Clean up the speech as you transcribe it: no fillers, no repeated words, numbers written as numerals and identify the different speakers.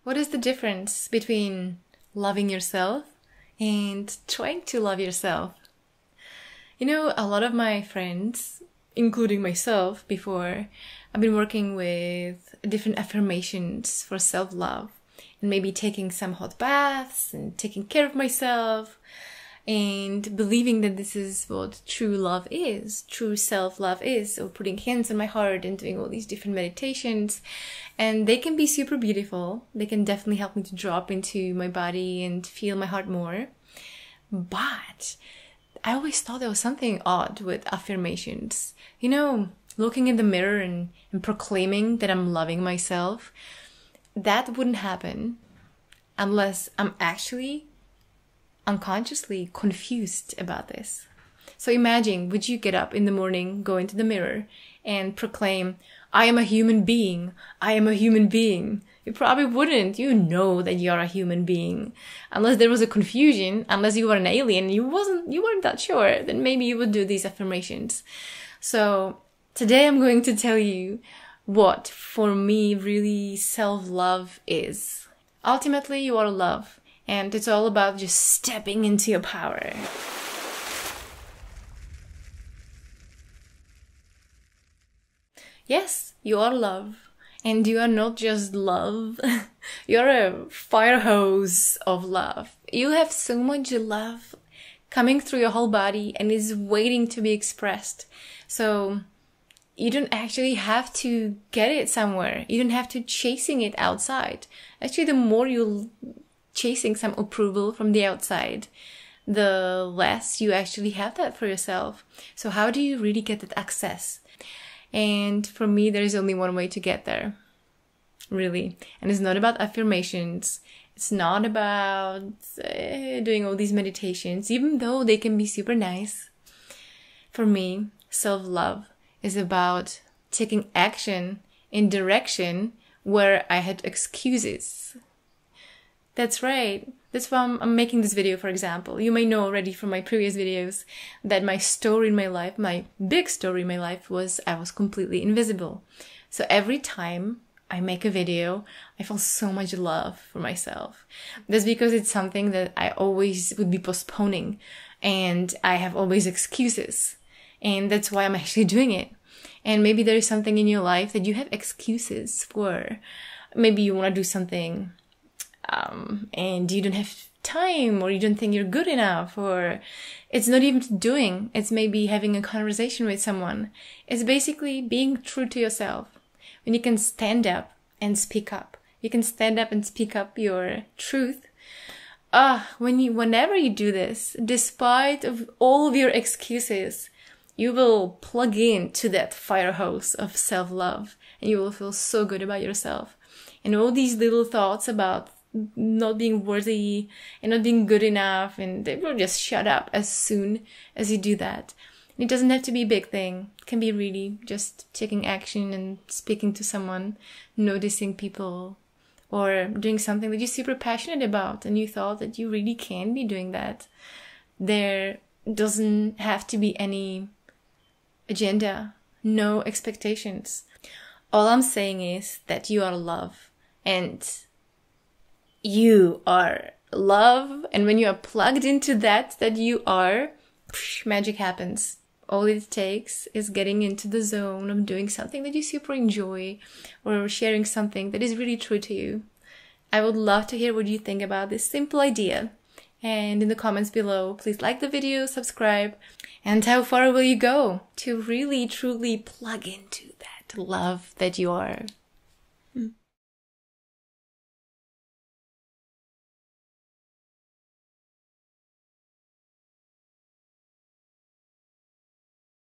Speaker 1: What is the difference between loving yourself and trying to love yourself? You know, a lot of my friends, including myself before, I've been working with different affirmations for self-love and maybe taking some hot baths and taking care of myself and believing that this is what true love is, true self-love is, or putting hands on my heart and doing all these different meditations. And they can be super beautiful. They can definitely help me to drop into my body and feel my heart more. But I always thought there was something odd with affirmations. You know, looking in the mirror and proclaiming that I'm loving myself, that wouldn't happen unless I'm actually unconsciously confused about this. So imagine, would you get up in the morning, go into the mirror and proclaim, I am a human being, I am a human being? You probably wouldn't. You know that you're a human being. Unless there was a confusion, unless you were an alien, you weren't that sure, then maybe you would do these affirmations. So today I'm going to tell you what for me really self-love is. Ultimately, you are love. And it's all about just stepping into your power. Yes, you are love. And you are not just love. You're a fire hose of love. You have so much love coming through your whole body and is waiting to be expressed. So you don't actually have to get it somewhere. You don't have to chasing it outside. Actually, the more you chasing some approval from the outside, the less you actually have that for yourself. So how do you really get that access? And for me, there is only one way to get there, really. And it's not about affirmations. It's not about doing all these meditations, even though they can be super nice. For me, self-love is about taking action in direction where I had excuses. That's right. That's why I'm making this video, for example. You may know already from my previous videos that my story in my life, my big story in my life was I was completely invisible. So every time I make a video, I feel so much love for myself. That's because it's something that I always would be postponing and I have always excuses. And that's why I'm actually doing it. And maybe there is something in your life that you have excuses for. Maybe you want to do something and you don't have time, or you don't think you're good enough, or it's not even doing, it's maybe having a conversation with someone. It's basically being true to yourself. When you can stand up and speak up, you can stand up and speak up your truth. Whenever you do this, despite of all of your excuses, you will plug in to that fire hose of self-love and you will feel so good about yourself. And all these little thoughts about not being worthy and not being good enough, and they will just shut up as soon as you do that. And it doesn't have to be a big thing. It can be really just taking action and speaking to someone, noticing people, or doing something that you're super passionate about and you thought that you really can be doing that. There doesn't have to be any agenda, no expectations. All I'm saying is that you are love, and you are love, and when you are plugged into that you are, magic happens. All it takes is getting into the zone of doing something that you super enjoy, or sharing something that is really true to you. I would love to hear what you think about this simple idea. And in the comments below, please like the video, subscribe, and how far will you go to really truly plug into that love that you are.